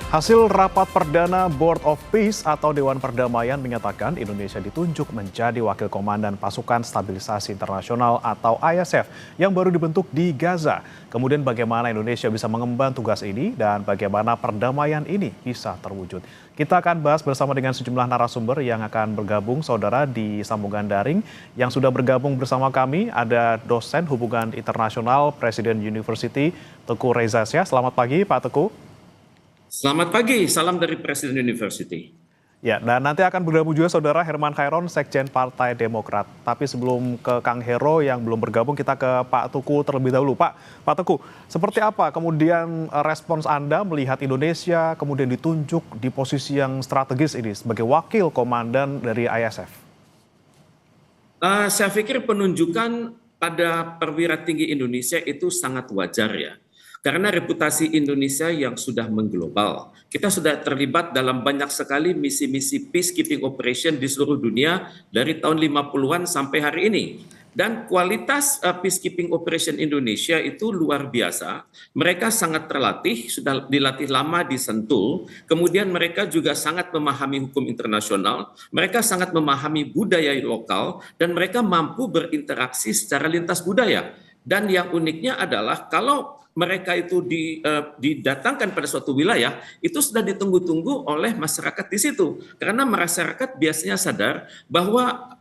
Hasil rapat perdana Board of Peace atau Dewan Perdamaian menyatakan Indonesia ditunjuk menjadi wakil komandan pasukan stabilisasi internasional atau ISF yang baru dibentuk di Gaza. Kemudian bagaimana Indonesia bisa mengemban tugas ini dan bagaimana perdamaian ini bisa terwujud. Kita akan bahas bersama dengan sejumlah narasumber yang akan bergabung saudara di sambungan daring. Yang sudah bergabung bersama kami ada dosen hubungan internasional Presiden University Teguh Reza Syah. Selamat pagi Pak Teguh. Selamat pagi, salam dari Presiden University. Ya, dan nanti akan bergabung juga saudara Herman Khairon, Sekjen Partai Demokrat. Tapi sebelum ke Kang Hero yang belum bergabung, kita ke Pak Teguh terlebih dahulu. Pak Teguh, seperti apa kemudian respons Anda melihat Indonesia kemudian ditunjuk di posisi yang strategis ini sebagai wakil komandan dari ISF? Saya pikir penunjukan pada perwira tinggi Indonesia itu sangat wajar ya. Karena reputasi Indonesia yang sudah mengglobal, kita sudah terlibat dalam banyak sekali misi-misi peacekeeping operation di seluruh dunia dari tahun 50-an sampai hari ini. Dan kualitas peacekeeping operation Indonesia itu luar biasa. Mereka sangat terlatih, sudah dilatih lama di Sentul. Kemudian mereka juga sangat memahami hukum internasional. Mereka sangat memahami budaya lokal dan mereka mampu berinteraksi secara lintas budaya. Dan yang uniknya adalah kalau mereka itu didatangkan pada suatu wilayah, itu sudah ditunggu-tunggu oleh masyarakat di situ. Karena masyarakat biasanya sadar bahwa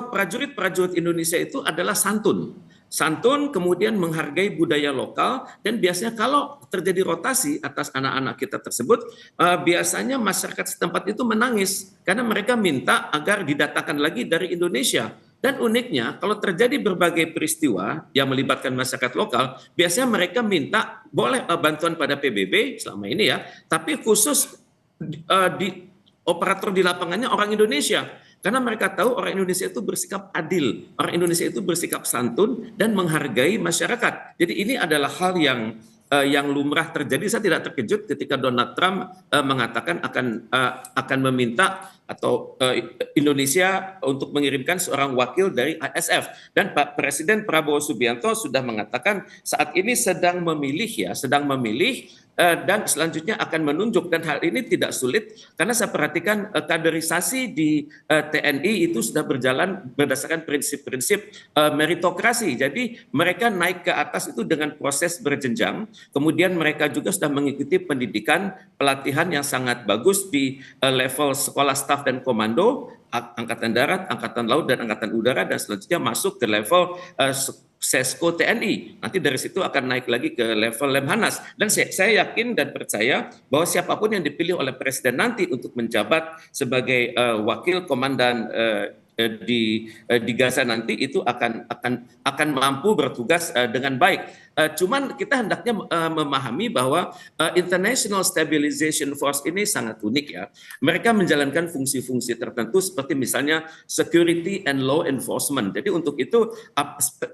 prajurit-prajurit Indonesia itu adalah santun. Santun, kemudian menghargai budaya lokal, dan biasanya kalau terjadi rotasi atas anak-anak kita tersebut, biasanya masyarakat setempat itu menangis karena mereka minta agar didatangkan lagi dari Indonesia. Dan uniknya, kalau terjadi berbagai peristiwa yang melibatkan masyarakat lokal, biasanya mereka minta boleh bantuan pada PBB selama ini ya, tapi khusus di operator di lapangannya orang Indonesia. Karena mereka tahu orang Indonesia itu bersikap adil, orang Indonesia itu bersikap santun dan menghargai masyarakat. Jadi ini adalah hal yang lumrah terjadi. Saya tidak terkejut ketika Donald Trump mengatakan akan meminta atau Indonesia untuk mengirimkan seorang wakil dari ISF, dan Pak Presiden Prabowo Subianto sudah mengatakan saat ini sedang memilih dan selanjutnya akan menunjuk, dan hal ini tidak sulit karena saya perhatikan kaderisasi di TNI itu sudah berjalan berdasarkan prinsip-prinsip meritokrasi. Jadi mereka naik ke atas itu dengan proses berjenjang. Kemudian mereka juga sudah mengikuti pendidikan pelatihan yang sangat bagus di level sekolah staf dan komando, Angkatan Darat, Angkatan Laut, dan Angkatan Udara, dan selanjutnya masuk ke level Sesko TNI. Nanti dari situ akan naik lagi ke level Lemhanas. Dan saya yakin dan percaya bahwa siapapun yang dipilih oleh Presiden nanti untuk menjabat sebagai wakil komandan di Gaza nanti itu akan mampu bertugas dengan baik. Cuman kita hendaknya memahami bahwa International Stabilization Force ini sangat unik ya. Mereka menjalankan fungsi-fungsi tertentu seperti misalnya security and law enforcement. Jadi untuk itu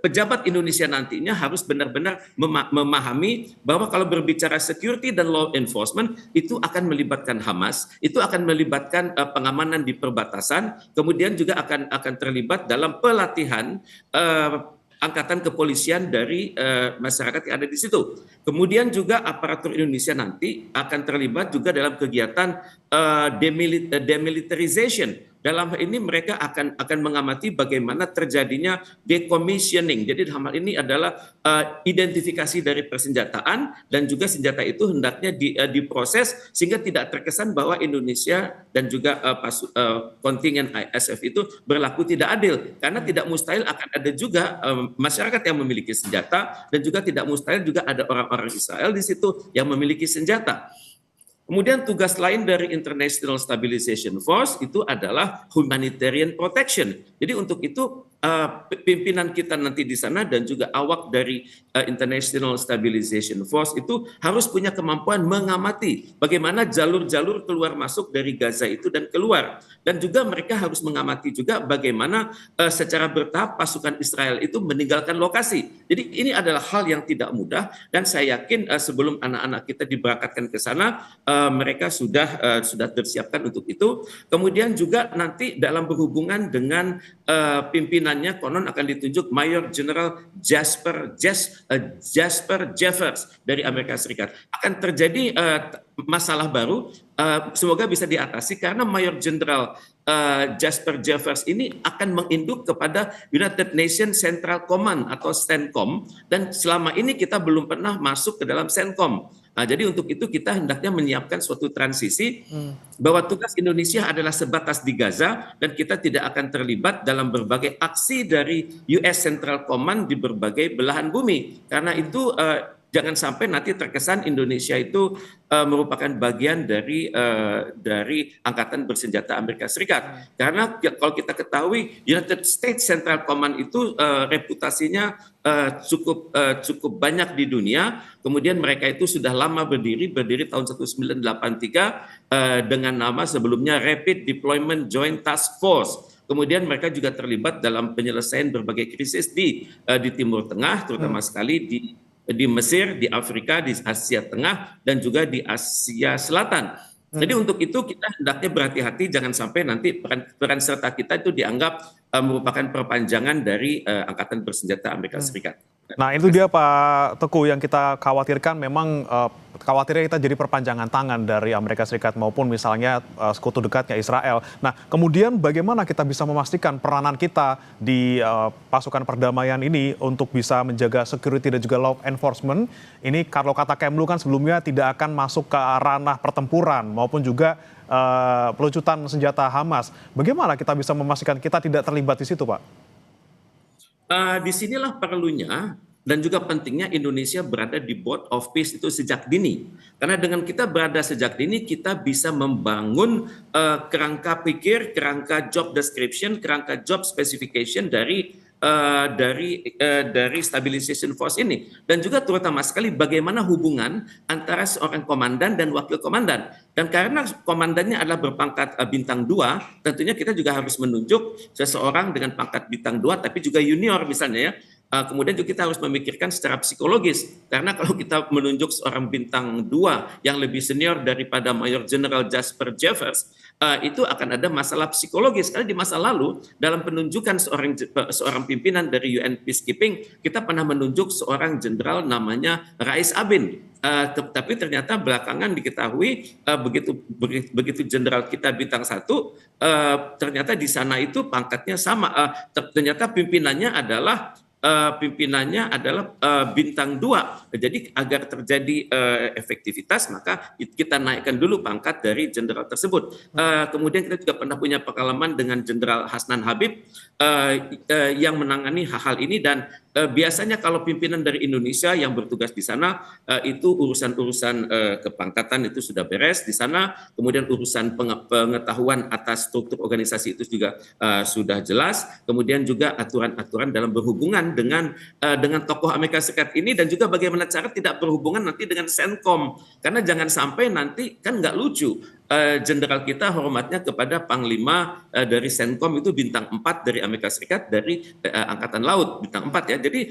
pejabat Indonesia nantinya harus benar-benar memahami bahwa kalau berbicara security dan law enforcement itu akan melibatkan Hamas, itu akan melibatkan pengamanan di perbatasan, kemudian juga akan terlibat dalam pelatihan angkatan kepolisian dari masyarakat yang ada di situ. Kemudian juga aparatur Indonesia nanti akan terlibat juga dalam kegiatan demilitarization. Dalam hal ini mereka akan mengamati bagaimana terjadinya decommissioning. Jadi dalam hal ini adalah identifikasi dari persenjataan, dan juga senjata itu hendaknya diproses sehingga tidak terkesan bahwa Indonesia dan juga kontingen ISF itu berlaku tidak adil. Karena tidak mustahil akan ada juga masyarakat yang memiliki senjata, dan juga tidak mustahil juga ada orang-orang Israel di situ yang memiliki senjata. Kemudian tugas lain dari International Stabilization Force itu adalah humanitarian protection. Jadi untuk itu pimpinan kita nanti di sana dan juga awak dari International Stabilization Force itu harus punya kemampuan mengamati bagaimana jalur-jalur keluar masuk dari Gaza itu dan keluar. Dan juga mereka harus mengamati juga bagaimana secara bertahap pasukan Israel itu meninggalkan lokasi. Jadi ini adalah hal yang tidak mudah, dan saya yakin sebelum anak-anak kita diberangkatkan ke sana mereka sudah tersiapkan untuk itu. Kemudian juga nanti dalam berhubungan dengan pimpinannya konon akan ditunjuk Mayor General Jasper Jeffers dari Amerika Serikat. Akan terjadi masalah baru, semoga bisa diatasi karena Mayor Jenderal Jasper Jeffers ini akan menginduk kepada United Nations Central Command atau CENTCOM, dan selama ini kita belum pernah masuk ke dalam CENTCOM. Nah, jadi untuk itu kita hendaknya menyiapkan suatu transisi bahwa tugas Indonesia adalah sebatas di Gaza dan kita tidak akan terlibat dalam berbagai aksi dari US Central Command di berbagai belahan bumi. Karena itu jangan sampai nanti terkesan Indonesia itu merupakan bagian dari Angkatan Bersenjata Amerika Serikat. Karena kalau kita ketahui United States Central Command itu reputasinya cukup banyak di dunia. Kemudian mereka itu sudah lama berdiri tahun 1983 dengan nama sebelumnya Rapid Deployment Joint Task Force. Kemudian mereka juga terlibat dalam penyelesaian berbagai krisis di Timur Tengah, terutama sekali di Mesir, di Afrika, di Asia Tengah, dan juga di Asia Selatan. Jadi untuk itu kita hendaknya berhati-hati, jangan sampai nanti peran serta kita itu dianggap merupakan perpanjangan dari Angkatan Bersenjata Amerika Serikat. Nah itu dia Pak Teguh yang kita khawatirkan, memang khawatirnya kita jadi perpanjangan tangan dari Amerika Serikat maupun misalnya sekutu dekatnya Israel. Nah kemudian bagaimana kita bisa memastikan peranan kita di pasukan perdamaian ini untuk bisa menjaga security dan juga law enforcement ini, kalau kata Kemlu kan sebelumnya tidak akan masuk ke ranah pertempuran maupun juga pelucutan senjata Hamas. Bagaimana kita bisa memastikan kita tidak terlibat di situ Pak? Disinilah perlunya dan juga pentingnya Indonesia berada di Board of Peace itu sejak dini. Karena dengan kita berada sejak dini, kita bisa membangun kerangka pikir, kerangka job description, kerangka job specification dari stabilization force ini, dan juga terutama sekali bagaimana hubungan antara seorang komandan dan wakil komandan. Dan karena komandannya adalah berpangkat bintang 2, tentunya kita juga harus menunjuk seseorang dengan pangkat bintang 2 tapi juga junior misalnya ya. Kemudian juga kita harus memikirkan secara psikologis, karena kalau kita menunjuk seorang bintang 2 yang lebih senior daripada Mayor General Jasper Jeffers, itu akan ada masalah psikologis. Karena di masa lalu dalam penunjukan seorang pimpinan dari UN Peacekeeping, kita pernah menunjuk seorang jenderal namanya Rais Abin. Tapi ternyata belakangan diketahui begitu jenderal kita bintang 1, ternyata di sana itu pangkatnya sama. Ternyata pimpinannya adalah bintang 2. Jadi agar terjadi efektivitas, maka kita naikkan dulu pangkat dari jenderal tersebut. Kemudian kita juga pernah punya pengalaman dengan Jenderal Hasnan Habib yang menangani hal-hal ini, dan biasanya kalau pimpinan dari Indonesia yang bertugas di sana itu urusan-urusan kepangkatan itu sudah beres di sana. Kemudian urusan pengetahuan atas struktur organisasi itu juga sudah jelas. Kemudian juga aturan-aturan dalam berhubungan dengan tokoh Amerika Serikat ini, dan juga bagaimana cara tidak berhubungan nanti dengan CENTCOM. Karena jangan sampai nanti, kan nggak lucu, jenderal kita hormatnya kepada Panglima dari CENTCOM itu bintang 4 dari Amerika Serikat, dari Angkatan Laut bintang 4 ya. Jadi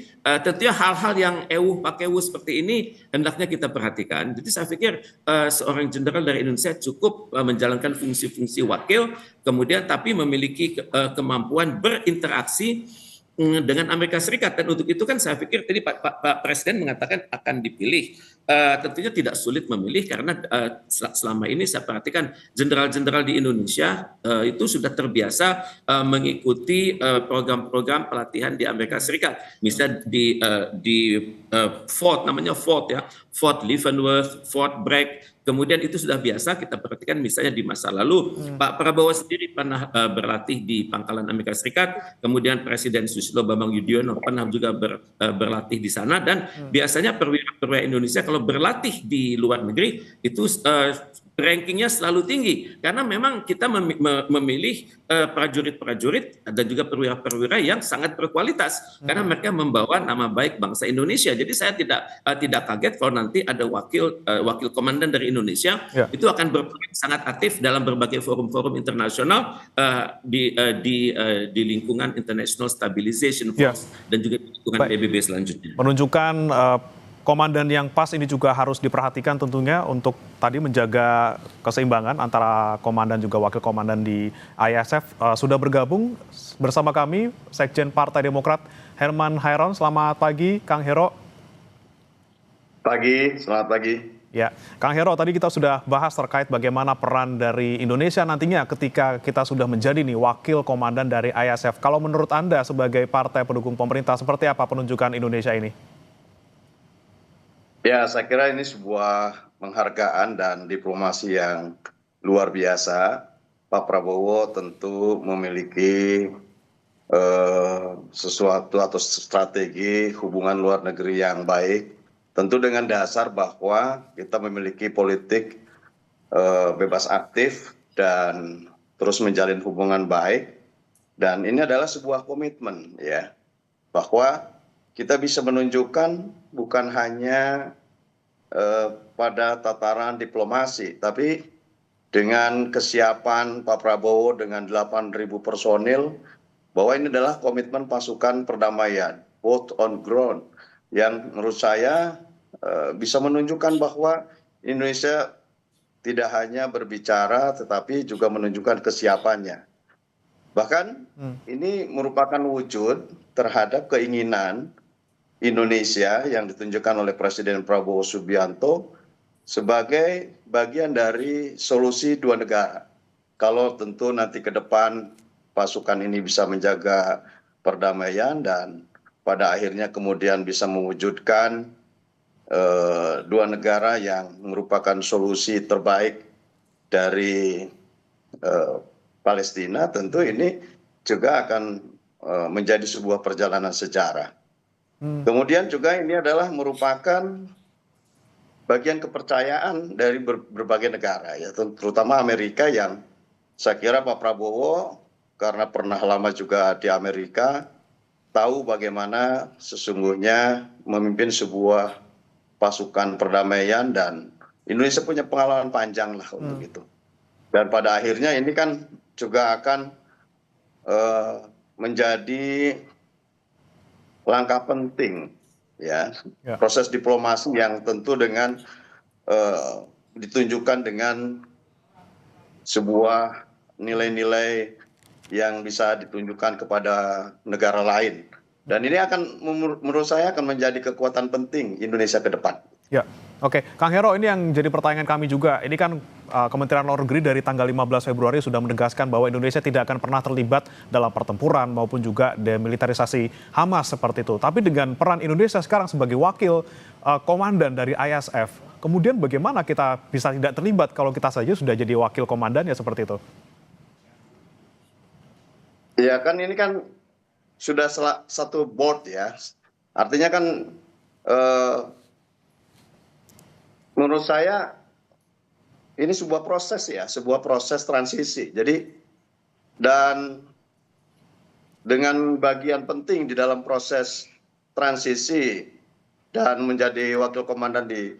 tentunya hal-hal yang pakewu seperti ini hendaknya kita perhatikan. Jadi saya pikir seorang jenderal dari Indonesia cukup menjalankan fungsi-fungsi wakil, kemudian tapi memiliki kemampuan berinteraksi dengan Amerika Serikat. Dan untuk itu kan saya pikir tadi Pak Presiden mengatakan akan dipilih. Tentunya tidak sulit memilih, karena selama ini saya perhatikan jenderal-jenderal di Indonesia itu sudah terbiasa mengikuti program-program pelatihan di Amerika Serikat. Misalnya di Fort, namanya Fort ya, Fort Leavenworth, Fort Bragg. Kemudian itu sudah biasa kita perhatikan misalnya di masa lalu. Pak Prabowo sendiri pernah berlatih di Pangkalan Amerika Serikat, kemudian Presiden Susilo Bambang Yudhoyono pernah juga berlatih di sana, dan biasanya perwira Indonesia kalau berlatih di luar negeri itu rankingnya selalu tinggi, karena memang kita memilih prajurit-prajurit dan juga perwira-perwira yang sangat berkualitas, karena mereka membawa nama baik bangsa Indonesia. Jadi saya tidak kaget kalau nanti ada wakil komandan dari Indonesia itu akan berperan sangat aktif dalam berbagai forum-forum internasional di lingkungan International Stabilization Force dan juga di lingkungan PBB selanjutnya. Menunjukkan komandan yang pas ini juga harus diperhatikan tentunya untuk tadi menjaga keseimbangan antara komandan juga wakil komandan di ISF. Sudah bergabung bersama kami Sekjen Partai Demokrat Herman Hairon. Selamat pagi Kang Hero. Selamat pagi. Ya, Kang Hero, tadi kita sudah bahas terkait bagaimana peran dari Indonesia nantinya ketika kita sudah menjadi nih wakil komandan dari ISF. Kalau menurut Anda sebagai partai pendukung pemerintah, seperti apa penunjukan Indonesia ini? Ya, saya kira ini sebuah penghargaan dan diplomasi yang luar biasa. Pak Prabowo tentu memiliki sesuatu atau strategi hubungan luar negeri yang baik. Tentu dengan dasar bahwa kita memiliki politik bebas aktif dan terus menjalin hubungan baik. Dan ini adalah sebuah komitmen ya, bahwa kita bisa menunjukkan bukan hanya pada tataran diplomasi, tapi dengan kesiapan Pak Prabowo dengan 8.000 personil, bahwa ini adalah komitmen pasukan perdamaian, both on ground, yang menurut saya bisa menunjukkan bahwa Indonesia tidak hanya berbicara, tetapi juga menunjukkan kesiapannya. Bahkan ini merupakan wujud terhadap keinginan Indonesia yang ditunjukkan oleh Presiden Prabowo Subianto sebagai bagian dari solusi dua negara. Kalau tentu nanti ke depan pasukan ini bisa menjaga perdamaian dan pada akhirnya kemudian bisa mewujudkan dua negara yang merupakan solusi terbaik dari Palestina, tentu ini juga akan menjadi sebuah perjalanan sejarah. Kemudian juga ini adalah merupakan bagian kepercayaan dari berbagai negara, ya, terutama Amerika, yang saya kira Pak Prabowo karena pernah lama juga di Amerika, tahu bagaimana sesungguhnya memimpin sebuah pasukan perdamaian, dan Indonesia punya pengalaman panjang lah untuk itu. Dan pada akhirnya ini kan juga akan menjadi langkah penting ya, proses diplomasi yang tentu dengan ditunjukkan dengan sebuah nilai-nilai yang bisa ditunjukkan kepada negara lain. Dan ini akan menurut saya akan menjadi kekuatan penting Indonesia ke depan. Ya, oke. Kang Hero, ini yang jadi pertanyaan kami juga. Ini kan Kementerian Luar Negeri dari tanggal 15 Februari sudah menegaskan bahwa Indonesia tidak akan pernah terlibat dalam pertempuran maupun juga demilitarisasi Hamas seperti itu. Tapi dengan peran Indonesia sekarang sebagai wakil komandan dari ISF, kemudian bagaimana kita bisa tidak terlibat kalau kita saja sudah jadi wakil komandan ya seperti itu? Ya kan ini kan sudah satu board ya. Artinya kan menurut saya ini sebuah proses ya, sebuah proses transisi. Jadi dan dengan bagian penting di dalam proses transisi dan menjadi wakil komandan di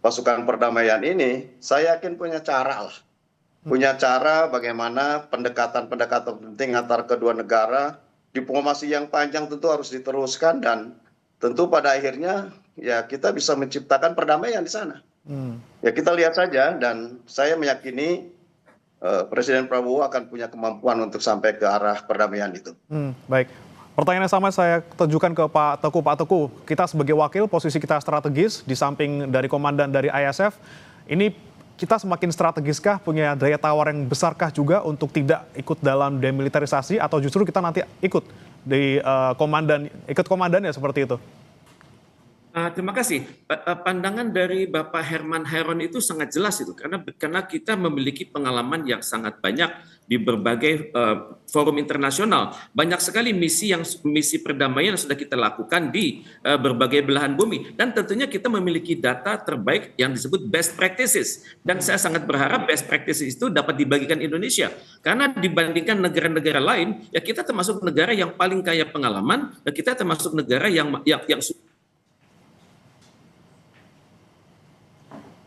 pasukan perdamaian ini, saya yakin punya cara lah. Punya cara bagaimana pendekatan-pendekatan penting antar kedua negara, diplomasi yang panjang tentu harus diteruskan, dan tentu pada akhirnya ya kita bisa menciptakan perdamaian di sana. Ya kita lihat saja, dan saya meyakini Presiden Prabowo akan punya kemampuan untuk sampai ke arah perdamaian itu. Baik. Pertanyaan yang sama saya tujukan ke Pak Teguh. Pak Teguh, kita sebagai wakil, posisi kita strategis di samping dari komandan dari ISF. Ini kita semakin strategiskah, punya daya tawar yang besarkah juga untuk tidak ikut dalam demilitarisasi, atau justru kita nanti ikut di ikut komandannya seperti itu? Terima kasih. Pandangan dari Bapak Herman Hairon itu sangat jelas itu, karena kita memiliki pengalaman yang sangat banyak di berbagai forum internasional. Banyak sekali misi perdamaian yang sudah kita lakukan di berbagai belahan bumi, dan tentunya kita memiliki data terbaik yang disebut best practices. Dan saya sangat berharap best practices itu dapat dibagikan Indonesia, karena dibandingkan negara-negara lain, ya kita termasuk negara yang paling kaya pengalaman, dan kita termasuk negara yang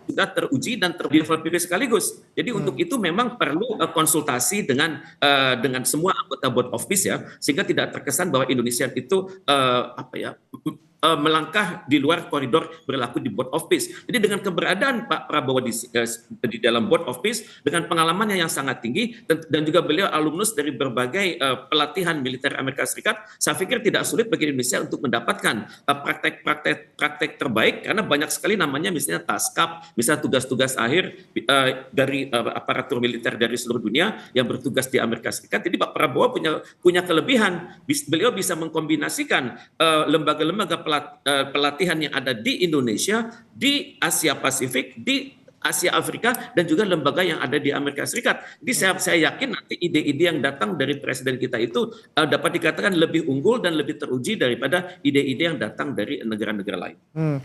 sudah teruji dan terverifikasi sekaligus. Jadi untuk itu memang perlu konsultasi dengan semua anggota Board of Peace ya, sehingga tidak terkesan bahwa Indonesia itu melangkah di luar koridor berlaku di Board of Peace. Jadi dengan keberadaan Pak Prabowo di dalam Board of Peace, dengan pengalamannya yang sangat tinggi, dan juga beliau alumnus dari berbagai pelatihan militer Amerika Serikat, saya pikir tidak sulit bagi Indonesia untuk mendapatkan praktek terbaik, karena banyak sekali namanya misalnya TASCAP, misalnya tugas-tugas akhir dari aparatur militer dari seluruh dunia yang bertugas di Amerika Serikat. Jadi Pak Prabowo punya kelebihan, beliau bisa mengkombinasikan lembaga-lembaga pelatihan yang ada di Indonesia, di Asia Pasifik, di Asia Afrika, dan juga lembaga yang ada di Amerika Serikat. Jadi saya yakin nanti ide-ide yang datang dari presiden kita itu dapat dikatakan lebih unggul dan lebih teruji daripada ide-ide yang datang dari negara-negara lain.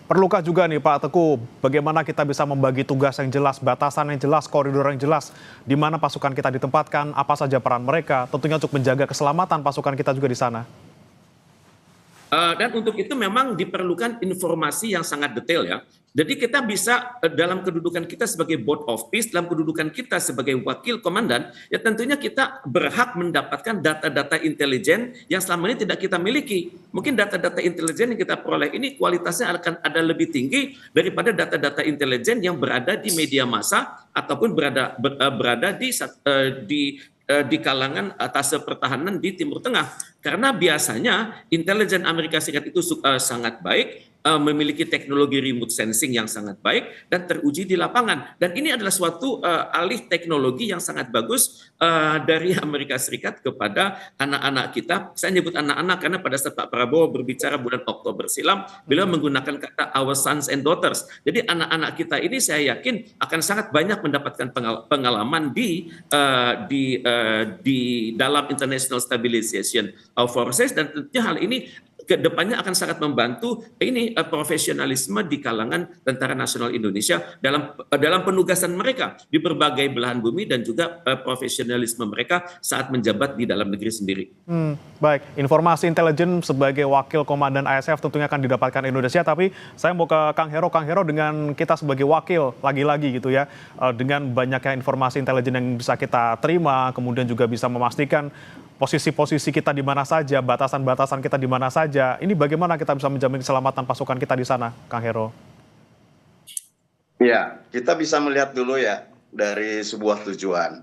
Perlukah juga nih Pak Teguh, bagaimana kita bisa membagi tugas yang jelas, batasan yang jelas, koridor yang jelas, di mana pasukan kita ditempatkan, apa saja peran mereka, tentunya untuk menjaga keselamatan pasukan kita juga di sana. Dan untuk itu memang diperlukan informasi yang sangat detail ya. Jadi kita bisa dalam kedudukan kita sebagai Board of Peace, dalam kedudukan kita sebagai wakil komandan, ya tentunya kita berhak mendapatkan data-data intelijen yang selama ini tidak kita miliki. Mungkin data-data intelijen yang kita peroleh ini kualitasnya akan ada lebih tinggi daripada data-data intelijen yang berada di media massa ataupun berada di kalangan atas pertahanan di Timur Tengah. Karena biasanya intelijen Amerika Serikat itu sangat baik, memiliki teknologi remote sensing yang sangat baik dan teruji di lapangan. Dan ini adalah suatu alih teknologi yang sangat bagus dari Amerika Serikat kepada anak-anak kita. Saya nyebut anak-anak karena pada saat Pak Prabowo berbicara bulan Oktober silam, beliau menggunakan kata our sons and daughters. Jadi anak-anak kita ini saya yakin akan sangat banyak mendapatkan pengalaman di dalam international stabilization forces, dan tentunya hal ini ke depannya akan sangat membantu profesionalisme di kalangan Tentara Nasional Indonesia dalam penugasan mereka di berbagai belahan bumi, dan juga profesionalisme mereka saat menjabat di dalam negeri sendiri. Baik, informasi intelijen sebagai wakil komandan ISF tentunya akan didapatkan Indonesia, tapi saya mau ke Kang Hero dengan kita sebagai wakil lagi-lagi gitu ya, dengan banyaknya informasi intelijen yang bisa kita terima, kemudian juga bisa memastikan posisi-posisi kita di mana saja, batasan-batasan kita di mana saja. Ini bagaimana kita bisa menjamin keselamatan pasukan kita di sana, Kang Hero? Ya, kita bisa melihat dulu ya dari sebuah tujuan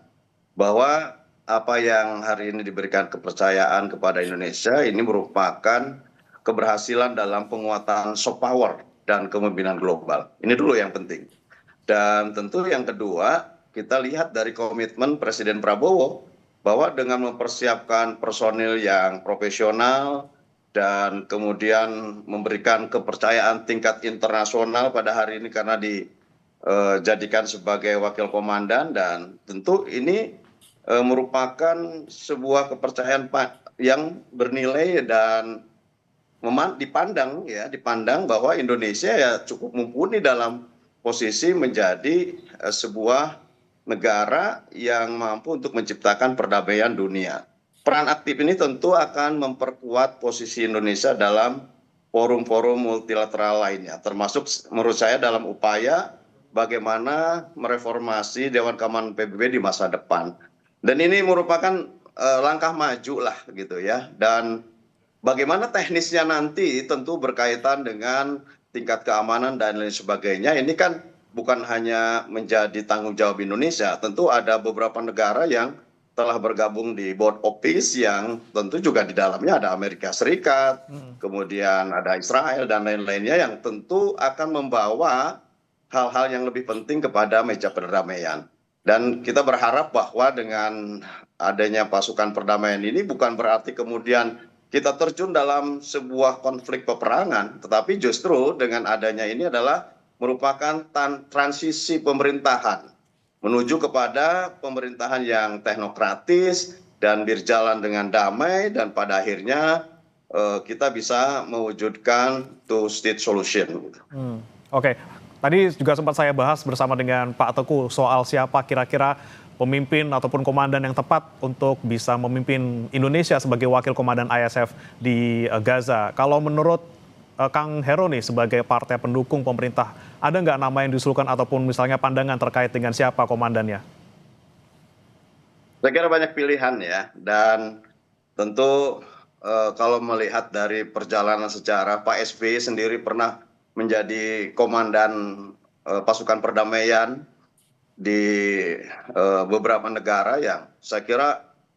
bahwa apa yang hari ini diberikan kepercayaan kepada Indonesia ini merupakan keberhasilan dalam penguatan soft power dan kepemimpinan global. Ini dulu yang penting. Dan tentu yang kedua, kita lihat dari komitmen Presiden Prabowo bahwa dengan mempersiapkan personil yang profesional dan kemudian memberikan kepercayaan tingkat internasional pada hari ini karena dijadikan sebagai wakil komandan, dan tentu ini merupakan sebuah kepercayaan yang bernilai dan dipandang bahwa Indonesia ya cukup mumpuni dalam posisi menjadi sebuah negara yang mampu untuk menciptakan perdamaian dunia. Peran aktif ini tentu akan memperkuat posisi Indonesia dalam forum-forum multilateral lainnya, termasuk menurut saya dalam upaya bagaimana mereformasi Dewan Keamanan PBB di masa depan. Dan ini merupakan langkah maju lah gitu ya. Dan bagaimana teknisnya nanti tentu berkaitan dengan tingkat keamanan dan lain sebagainya. Ini kan bukan hanya menjadi tanggung jawab Indonesia, tentu ada beberapa negara yang telah bergabung di Board of Peace yang tentu juga di dalamnya ada Amerika Serikat, kemudian ada Israel dan lain-lainnya yang tentu akan membawa hal-hal yang lebih penting kepada meja perdamaian. Dan kita berharap bahwa dengan adanya pasukan perdamaian ini bukan berarti kemudian kita terjun dalam sebuah konflik peperangan, tetapi justru dengan adanya ini adalah merupakan transisi pemerintahan menuju kepada pemerintahan yang teknokratis dan berjalan dengan damai, dan pada akhirnya kita bisa mewujudkan two-state solution. Oke, tadi juga sempat saya bahas bersama dengan Pak Teguh soal siapa kira-kira pemimpin ataupun komandan yang tepat untuk bisa memimpin Indonesia sebagai wakil komandan ISF di Gaza. Kalau menurut Kang Hero nih sebagai partai pendukung pemerintah, ada nggak nama yang diusulkan ataupun misalnya pandangan terkait dengan siapa komandannya? Saya kira banyak pilihan ya, dan tentu kalau melihat dari perjalanan sejarah, Pak SBY sendiri pernah menjadi komandan pasukan perdamaian di beberapa negara yang saya kira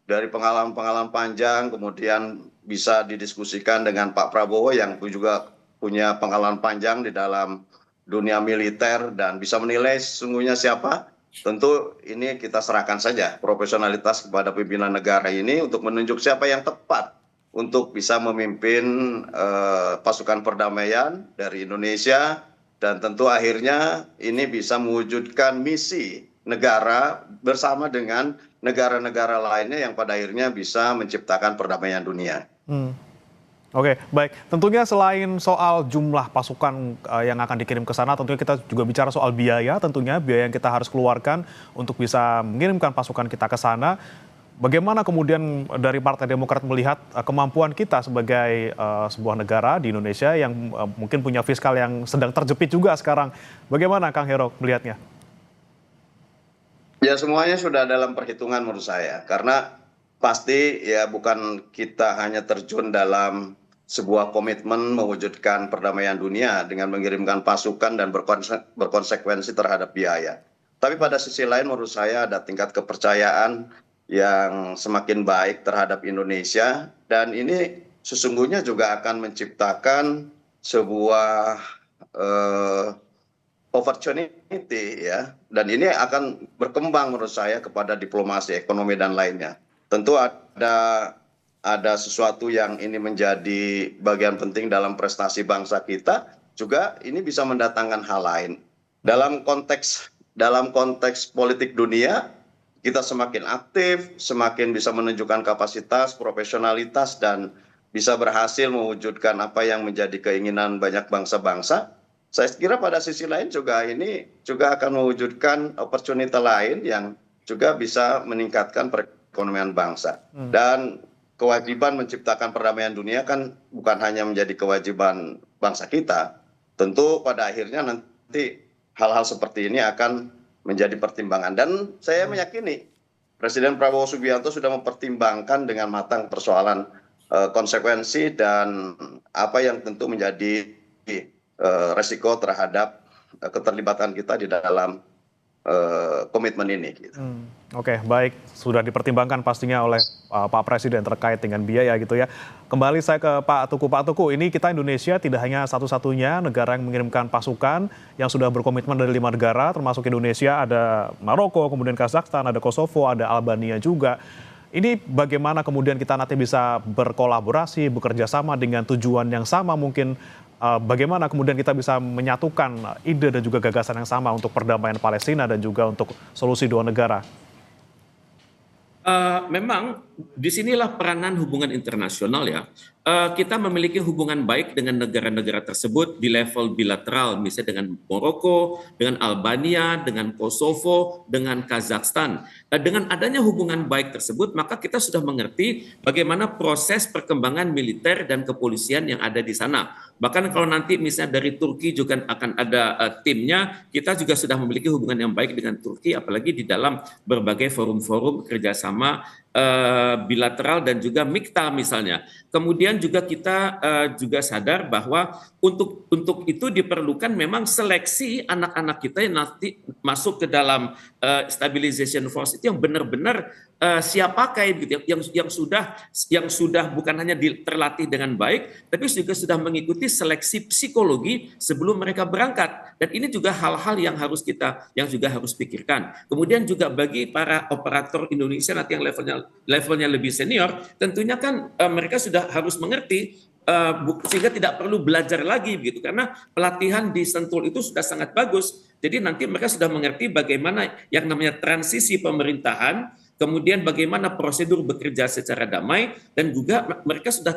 dari pengalaman-pengalaman panjang kemudian bisa didiskusikan dengan Pak Prabowo yang juga punya pengalaman panjang di dalam dunia militer dan bisa menilai sesungguhnya siapa. Tentu ini kita serahkan saja profesionalitas kepada pimpinan negara ini untuk menunjuk siapa yang tepat untuk bisa memimpin pasukan perdamaian dari Indonesia dan tentu akhirnya ini bisa mewujudkan misi negara bersama dengan negara-negara lainnya yang pada akhirnya bisa menciptakan perdamaian dunia. Oke, baik. Tentunya selain soal jumlah pasukan yang akan dikirim ke sana, tentunya kita juga bicara soal biaya, tentunya biaya yang kita harus keluarkan untuk bisa mengirimkan pasukan kita ke sana. Bagaimana kemudian dari Partai Demokrat melihat kemampuan kita sebagai sebuah negara di Indonesia yang mungkin punya fiskal yang sedang terjepit juga sekarang. Bagaimana Kang Hero melihatnya? Ya semuanya sudah dalam perhitungan menurut saya. Karena pasti ya bukan kita hanya terjun dalam sebuah komitmen mewujudkan perdamaian dunia dengan mengirimkan pasukan dan berkonsekuensi terhadap biaya. Tapi pada sisi lain menurut saya ada tingkat kepercayaan yang semakin baik terhadap Indonesia dan ini sesungguhnya juga akan menciptakan sebuah opportunity ya dan ini akan berkembang menurut saya kepada diplomasi ekonomi dan lainnya. Tentu ada sesuatu yang ini menjadi bagian penting dalam prestasi bangsa kita juga ini bisa mendatangkan hal lain. Dalam konteks politik dunia kita semakin aktif, semakin bisa menunjukkan kapasitas, profesionalitas, dan bisa berhasil mewujudkan apa yang menjadi keinginan banyak bangsa-bangsa. Saya kira pada sisi lain juga ini juga akan mewujudkan opportunity lain yang juga bisa meningkatkan perekonomian bangsa. Dan kewajiban menciptakan perdamaian dunia kan bukan hanya menjadi kewajiban bangsa kita. Tentu pada akhirnya nanti hal-hal seperti ini akan menjadi pertimbangan dan saya meyakini Presiden Prabowo Subianto sudah mempertimbangkan dengan matang persoalan konsekuensi dan apa yang tentu menjadi resiko terhadap keterlibatan kita di dalam komitmen ini. Oke, baik. Sudah dipertimbangkan pastinya oleh Pak Presiden terkait dengan biaya gitu ya. Kembali saya ke Pak Tuku. Pak Tuku, ini kita Indonesia tidak hanya satu-satunya negara yang mengirimkan pasukan yang sudah berkomitmen dari 5 negara, termasuk Indonesia, ada Maroko, kemudian Kazakhstan, ada Kosovo, ada Albania juga. Ini bagaimana kemudian kita nanti bisa berkolaborasi, bekerja sama dengan tujuan yang sama mungkin. Bagaimana kemudian kita bisa menyatukan ide dan juga gagasan yang sama untuk perdamaian Palestina dan juga untuk solusi dua negara? Memang disinilah peranan hubungan internasional ya. Kita memiliki hubungan baik dengan negara-negara tersebut di level bilateral, misalnya dengan Maroko, dengan Albania, dengan Kosovo, dengan Kazakhstan. Dengan adanya hubungan baik tersebut, maka kita sudah mengerti bagaimana proses perkembangan militer dan kepolisian yang ada di sana. Bahkan kalau nanti misalnya dari Turki juga akan ada timnya, kita juga sudah memiliki hubungan yang baik dengan Turki, apalagi di dalam berbagai forum-forum kerjasama bilateral dan juga MIKTA misalnya. Kemudian juga kita juga sadar bahwa untuk itu diperlukan memang seleksi anak-anak kita yang nanti masuk ke dalam stabilization force itu yang benar-benar siapakah gitu yang sudah bukan hanya terlatih dengan baik tapi juga sudah mengikuti seleksi psikologi sebelum mereka berangkat dan ini juga hal-hal yang juga harus pikirkan. Kemudian juga bagi para operator Indonesia nanti yang levelnya lebih senior tentunya kan mereka sudah harus mengerti sehingga tidak perlu belajar lagi begitu karena pelatihan di Sentul itu sudah sangat bagus. Jadi nanti mereka sudah mengerti bagaimana yang namanya transisi pemerintahan, kemudian bagaimana prosedur bekerja secara damai dan juga mereka sudah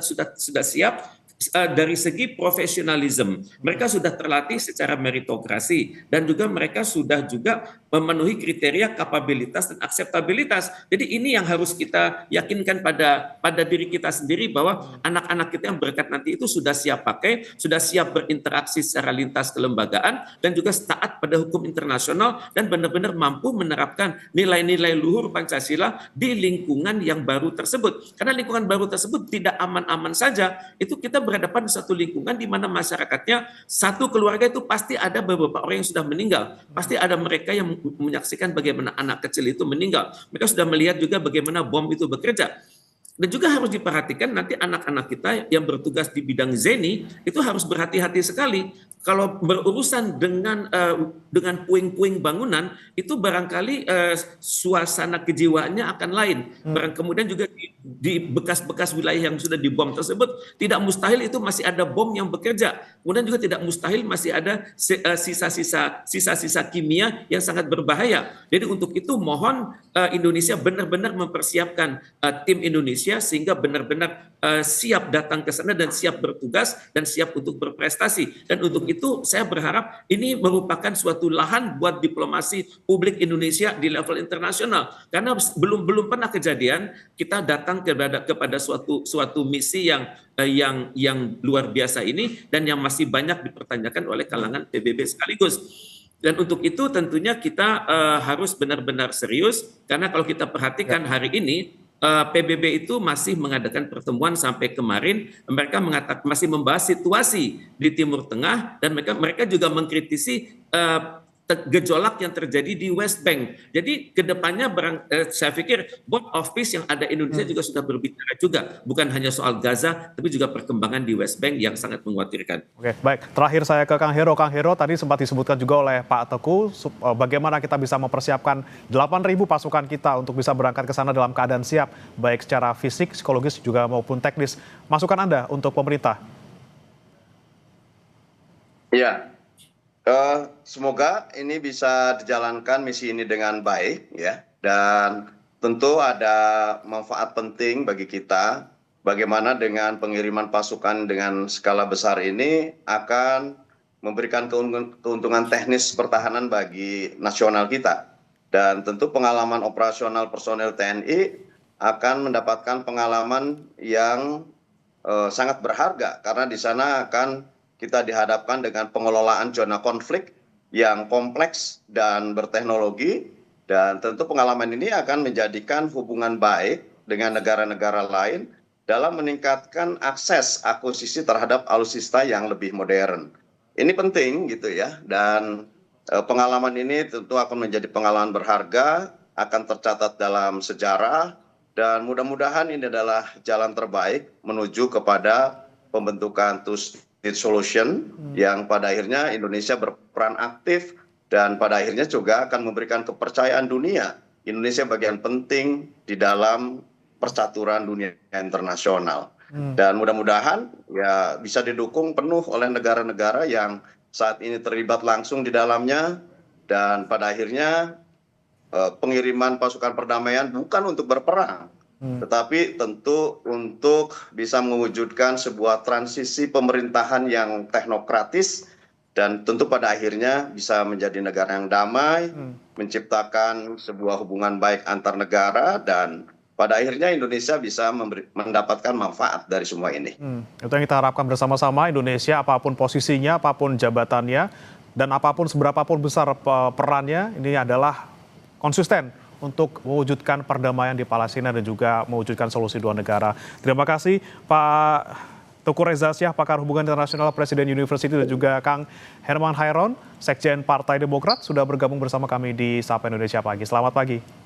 siap dari segi profesionalisme, mereka sudah terlatih secara meritokrasi dan juga mereka sudah juga memenuhi kriteria kapabilitas dan akseptabilitas. Jadi ini yang harus kita yakinkan pada diri kita sendiri bahwa anak-anak kita yang berangkat nanti itu sudah siap pakai, sudah siap berinteraksi secara lintas kelembagaan dan juga taat pada hukum internasional dan benar-benar mampu menerapkan nilai-nilai luhur Pancasila di lingkungan yang baru tersebut. Karena lingkungan baru tersebut tidak aman-aman saja, itu kita berhadapan di satu lingkungan di mana masyarakatnya, satu keluarga itu pasti ada beberapa orang yang sudah meninggal. Pasti ada mereka yang menyaksikan bagaimana anak kecil itu meninggal. Mereka sudah melihat juga bagaimana bom itu bekerja. Dan juga harus diperhatikan nanti anak-anak kita yang bertugas di bidang ZENI itu harus berhati-hati sekali. Kalau berurusan dengan puing-puing bangunan, itu barangkali suasana kejiwaannya akan lain. Kemudian juga di bekas-bekas wilayah yang sudah dibom tersebut, tidak mustahil itu masih ada bom yang bekerja. Kemudian juga tidak mustahil masih ada sisa-sisa kimia yang sangat berbahaya. Jadi untuk itu mohon Indonesia benar-benar mempersiapkan tim Indonesia sehingga benar-benar siap datang ke sana dan siap bertugas dan siap untuk berprestasi. Dan untuk itu saya berharap ini merupakan suatu lahan buat diplomasi publik Indonesia di level internasional. Karena belum pernah kejadian kita datang kepada suatu misi yang luar biasa ini dan yang masih banyak dipertanyakan oleh kalangan PBB sekaligus. Dan untuk itu tentunya kita harus benar-benar serius karena kalau kita perhatikan hari ini PBB itu masih mengadakan pertemuan sampai kemarin, mereka masih membahas situasi di Timur Tengah dan mereka juga mengkritisi gejolak yang terjadi di West Bank. Jadi kedepannya saya pikir Board of Peace yang ada Indonesia juga sudah berbicara juga, bukan hanya soal Gaza, tapi juga perkembangan di West Bank yang sangat mengkhawatirkan. Oke, baik. Terakhir saya ke Kang Hero. Kang Hero, tadi sempat disebutkan juga oleh Pak Teguh, bagaimana kita bisa mempersiapkan 8.000 pasukan kita untuk bisa berangkat ke sana dalam keadaan siap, baik secara fisik, psikologis, juga maupun teknis. Masukan Anda untuk pemerintah? Ya. Semoga ini bisa dijalankan misi ini dengan baik ya, dan tentu ada manfaat penting bagi kita bagaimana dengan pengiriman pasukan dengan skala besar ini akan memberikan keuntungan teknis pertahanan bagi nasional kita, dan tentu pengalaman operasional personel TNI akan mendapatkan pengalaman yang sangat berharga karena di sana akan kita dihadapkan dengan pengelolaan zona konflik yang kompleks dan berteknologi, dan tentu pengalaman ini akan menjadikan hubungan baik dengan negara-negara lain dalam meningkatkan akses akuisisi terhadap alutsista yang lebih modern. Ini penting gitu ya, dan pengalaman ini tentu akan menjadi pengalaman berharga, akan tercatat dalam sejarah, dan mudah-mudahan ini adalah jalan terbaik menuju kepada pembentukan solution yang pada akhirnya Indonesia berperan aktif dan pada akhirnya juga akan memberikan kepercayaan dunia Indonesia bagian penting di dalam percaturan dunia internasional. Dan mudah-mudahan ya bisa didukung penuh oleh negara-negara yang saat ini terlibat langsung di dalamnya, dan pada akhirnya pengiriman pasukan perdamaian bukan untuk berperang, tetapi tentu untuk bisa mewujudkan sebuah transisi pemerintahan yang teknokratis dan tentu pada akhirnya bisa menjadi negara yang damai, menciptakan sebuah hubungan baik antar negara, dan pada akhirnya Indonesia bisa mendapatkan manfaat dari semua ini. Itu yang kita harapkan bersama-sama. Indonesia apapun posisinya, apapun jabatannya, dan apapun seberapapun besar perannya, ini adalah konsisten untuk mewujudkan perdamaian di Palestina dan juga mewujudkan solusi dua negara. Terima kasih Pak Teguh Reza Syah, pakar hubungan internasional Presiden University, dan juga Kang Herman Hairon, Sekjen Partai Demokrat, sudah bergabung bersama kami di Sapa Indonesia Pagi. Selamat pagi.